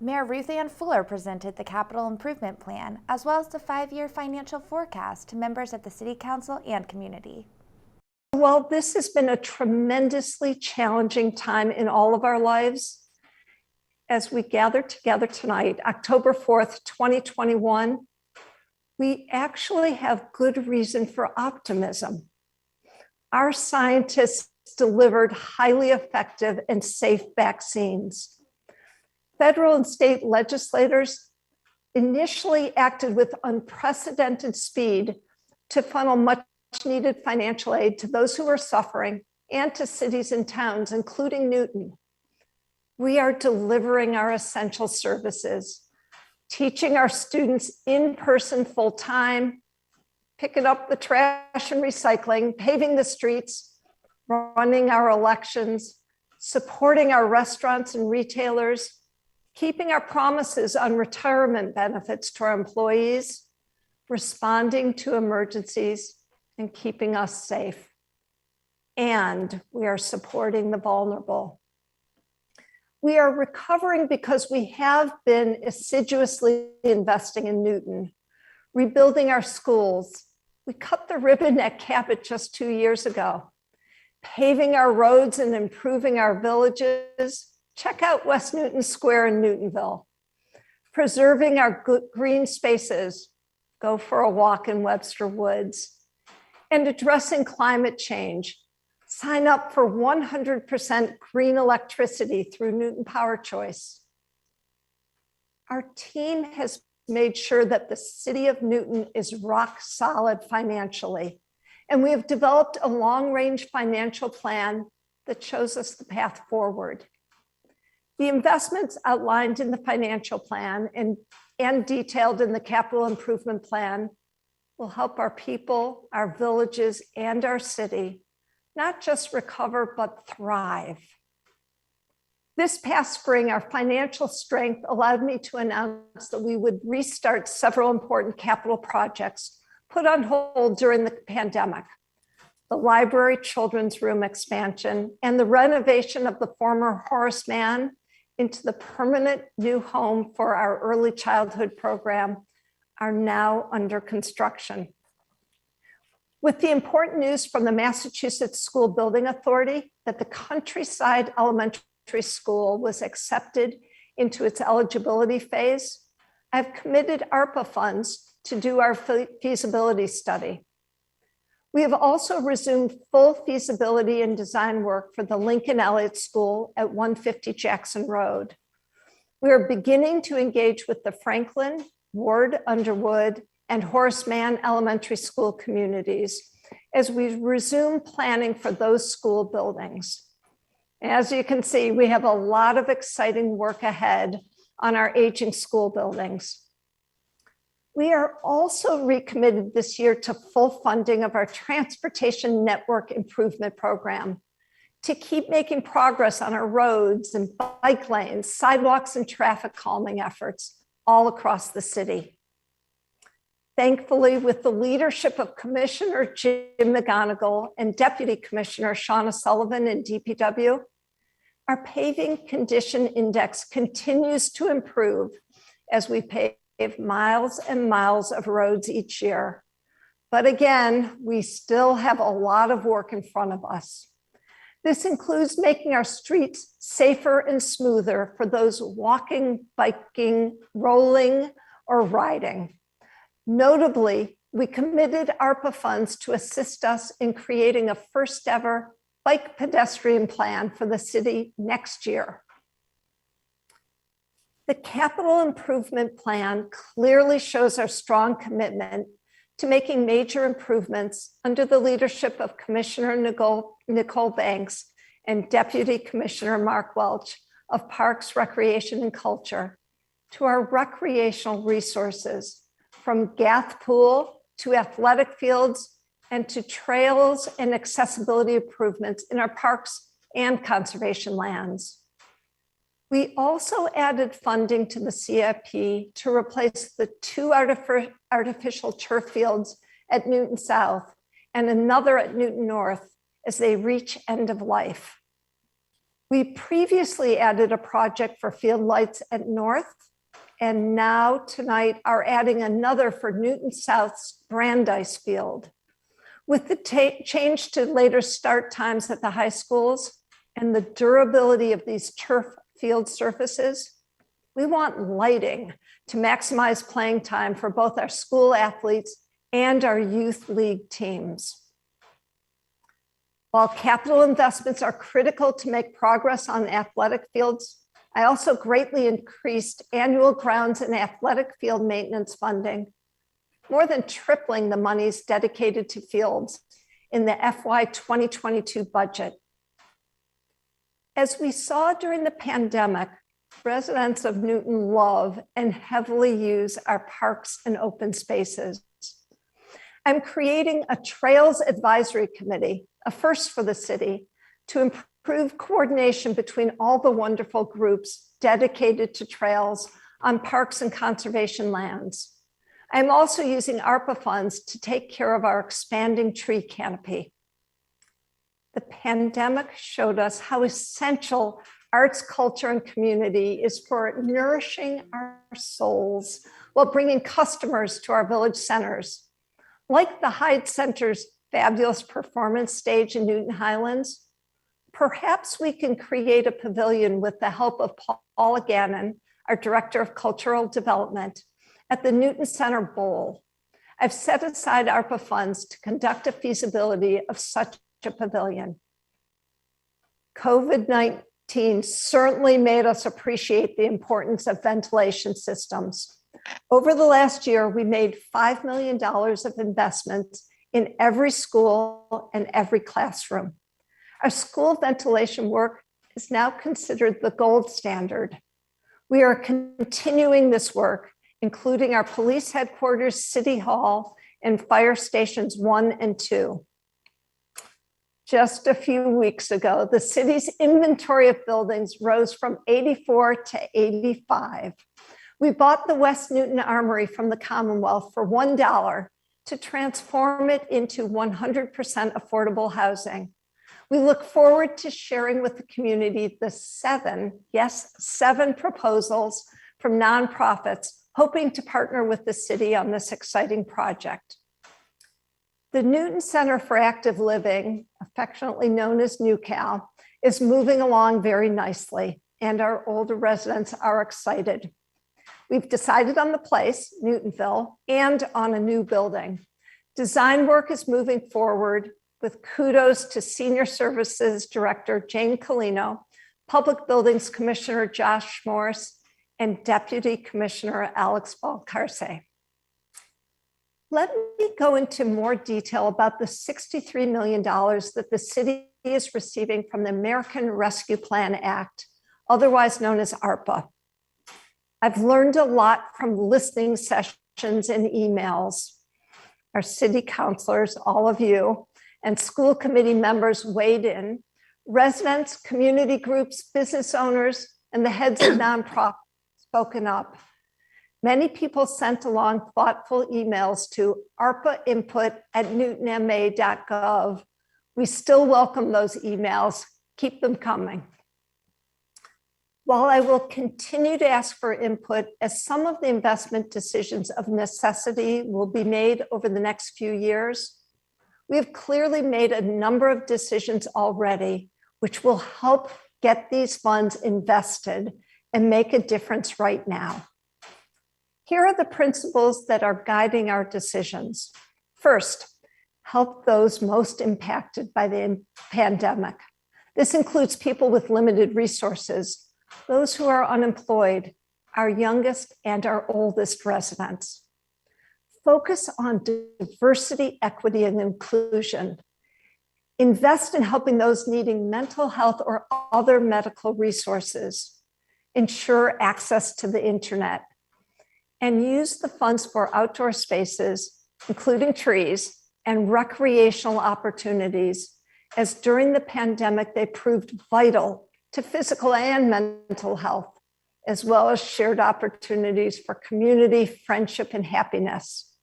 Mayor Ruthanne Fuller presented the capital improvement plan as well as the 5-year financial forecast to members of the City Council and community. Well, this has been a tremendously challenging time in all of our lives. As we gather together tonight, October 4th, 2021, we actually have good reason for optimism. Our scientists delivered highly effective and safe vaccines. Federal and state legislators initially acted with unprecedented speed to funnel much needed financial aid to those who were suffering and to cities and towns, including Newton. We are delivering our essential services, teaching our students in person full time, picking up the trash and recycling, paving the streets, running our elections, supporting our restaurants and retailers, keeping our promises on retirement benefits to our employees, responding to emergencies, and keeping us safe. And we are supporting the vulnerable. We are recovering because we have been assiduously investing in Newton, rebuilding our schools. We cut the ribbon at Cabot just 2 years ago, paving our roads and improving our villages. Check out West Newton Square in Newtonville. Preserving our green spaces. Go for a walk in Webster Woods. And addressing climate change. Sign up for 100% green electricity through Newton Power Choice. Our team has made sure that the city of Newton is rock solid financially. And we have developed a long-range financial plan that shows us the path forward. The investments outlined in the financial plan and detailed in the capital improvement plan will help our people, our villages, and our city not just recover, but thrive. This past spring, our financial strength allowed me to announce that we would restart several important capital projects put on hold during the pandemic. The library children's room expansion and the renovation of the former Horace Mann into the permanent new home for our early childhood program are now under construction. With the important news from the Massachusetts School Building Authority that the Countryside Elementary School was accepted into its eligibility phase, I've committed ARPA funds to do our feasibility study. We have also resumed full feasibility and design work for the Lincoln Elliott School at 150 Jackson Road. We are beginning to engage with the Franklin, Ward Underwood, and Horace Mann Elementary School communities as we resume planning for those school buildings. As you can see, we have a lot of exciting work ahead on our aging school buildings. We are also recommitted this year to full funding of our transportation network improvement program to keep making progress on our roads and bike lanes, sidewalks, and traffic calming efforts all across the city. Thankfully, with the leadership of Commissioner Jim McGonigal and Deputy Commissioner Shauna Sullivan in DPW, our paving condition index continues to improve as we pave miles and miles of roads each year. But again, we still have a lot of work in front of us. This includes making our streets safer and smoother for those walking, biking, rolling, or riding. Notably, we committed ARPA funds to assist us in creating a first ever bike pedestrian plan for the city next year. The capital improvement plan clearly shows our strong commitment to making major improvements under the leadership of Commissioner Nicole Banks and Deputy Commissioner Mark Welch of Parks, Recreation, and Culture to our recreational resources, from Gath Pool to athletic fields and to trails and accessibility improvements in our parks and conservation lands. We also added funding to the CIP to replace the 2 artificial turf fields at Newton South and another at Newton North as they reach end of life. We previously added a project for field lights at North, and now tonight are adding another for Newton South's Brandeis Field. With the change to later start times at the high schools and the durability of these turf field surfaces, we want lighting to maximize playing time for both our school athletes and our youth league teams. While capital investments are critical to make progress on athletic fields, I also greatly increased annual grounds and athletic field maintenance funding, more than tripling the monies dedicated to fields in the FY 2022 budget. As we saw during the pandemic, residents of Newton love and heavily use our parks and open spaces. I'm creating a Trails Advisory Committee, a first for the city, to improve coordination between all the wonderful groups dedicated to trails on parks and conservation lands. I'm also using ARPA funds to take care of our expanding tree canopy. The pandemic showed us how essential arts, culture, and community is for nourishing our souls while bringing customers to our village centers. Like the Hyde Center's fabulous performance stage in Newton Highlands, perhaps we can create a pavilion with the help of Paula Gannon, our Director of Cultural Development, at the Newton Center Bowl. I've set aside ARPA funds to conduct a feasibility of such a pavilion. COVID-19 certainly made us appreciate the importance of ventilation systems. Over the last year, we made $5 million of investments in every school and every classroom. Our school ventilation work is now considered the gold standard. We are continuing this work, including our police headquarters, City Hall, and fire stations 1 and 2. Just a few weeks ago, the city's inventory of buildings rose from 84 to 85. We bought the West Newton Armory from the Commonwealth for $1 to transform it into 100% affordable housing. We look forward to sharing with the community the 7 proposals from nonprofits hoping to partner with the city on this exciting project. The Newton Center for Active Living, affectionately known as NewCal, is moving along very nicely, and our older residents are excited. We've decided on the place, Newtonville, and on a new building. Design work is moving forward with kudos to Senior Services Director Jane Colino, Public Buildings Commissioner Josh Morse, and Deputy Commissioner Alex Balcarce. Let me go into more detail about the $63 million that the city is receiving from the American Rescue Plan Act, otherwise known as ARPA. I've learned a lot from listening sessions and emails. Our city councilors, all of you, and school committee members weighed in. Residents, community groups, business owners, and the heads of nonprofits spoken up. Many people sent along thoughtful emails to arpainput@newtonma.gov. We still welcome those emails. Keep them coming. While I will continue to ask for input, as some of the investment decisions of necessity will be made over the next few years, we have clearly made a number of decisions already, which will help get these funds invested and make a difference right now. Here are the principles that are guiding our decisions. First, help those most impacted by the pandemic. This includes people with limited resources, those who are unemployed, our youngest and our oldest residents. Focus on diversity, equity, and inclusion. Invest in helping those needing mental health or other medical resources. Ensure access to the internet. And use the funds for outdoor spaces, including trees, and recreational opportunities, as during the pandemic, they proved vital to physical and mental health, as well as shared opportunities for community, friendship, and happiness.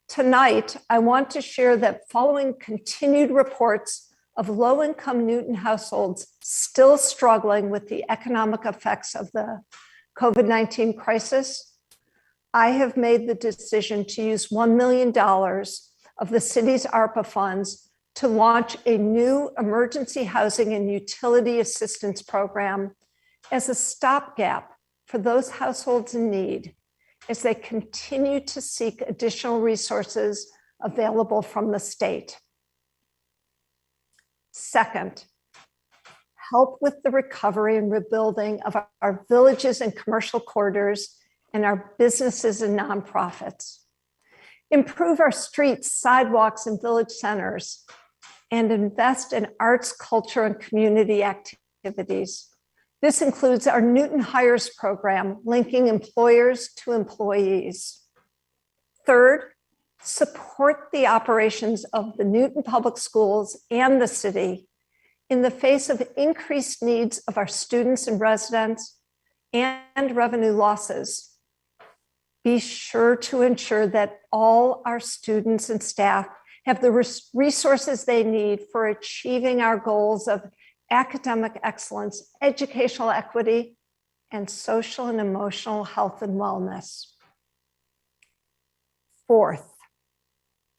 Tonight, I want to share that following continued reports of low-income Newton households still struggling with the economic effects of the COVID-19 crisis, I have made the decision to use $1 million of the city's ARPA funds to launch a new emergency housing and utility assistance program as a stopgap for those households in need as they continue to seek additional resources available from the state. Second, help with the recovery and rebuilding of our villages and commercial corridors and our businesses and nonprofits. Improve our streets, sidewalks, and village centers, and invest in arts, culture, and community activities. This includes our Newton Hires program, linking employers to employees. Third, support the operations of the Newton Public Schools and the city in the face of increased needs of our students and residents and revenue losses. Be sure to ensure that all our students and staff have the resources they need for achieving our goals of academic excellence, educational equity, and social and emotional health and wellness. Fourth,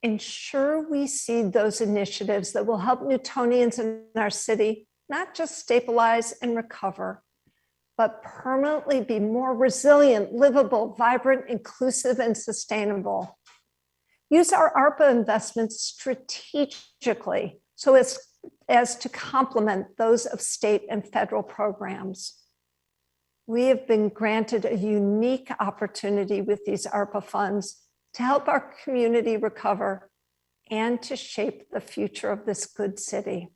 ensure we seed those initiatives that will help Newtonians in our city not just stabilize and recover, but permanently be more resilient, livable, vibrant, inclusive, and sustainable. Use our ARPA investments strategically so as to complement those of state and federal programs. We have been granted a unique opportunity with these ARPA funds to help our community recover and to shape the future of this good city.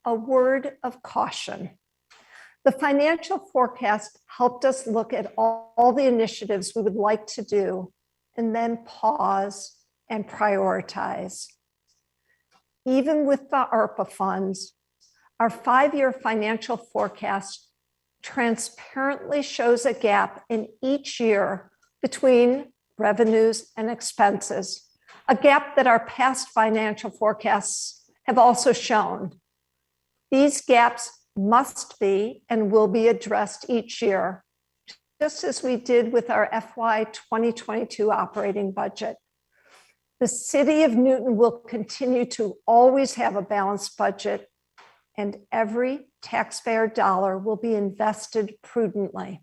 A word of caution. The financial forecast helped us look at all the initiatives we would like to do and then pause and prioritize. Even with the ARPA funds, our 5-year financial forecast transparently shows a gap in each year between revenues and expenses, a gap that our past financial forecasts have also shown. These gaps must be and will be addressed each year, just as we did with our FY 2022 operating budget. The City of Newton will continue to always have a balanced budget, and every taxpayer dollar will be invested prudently.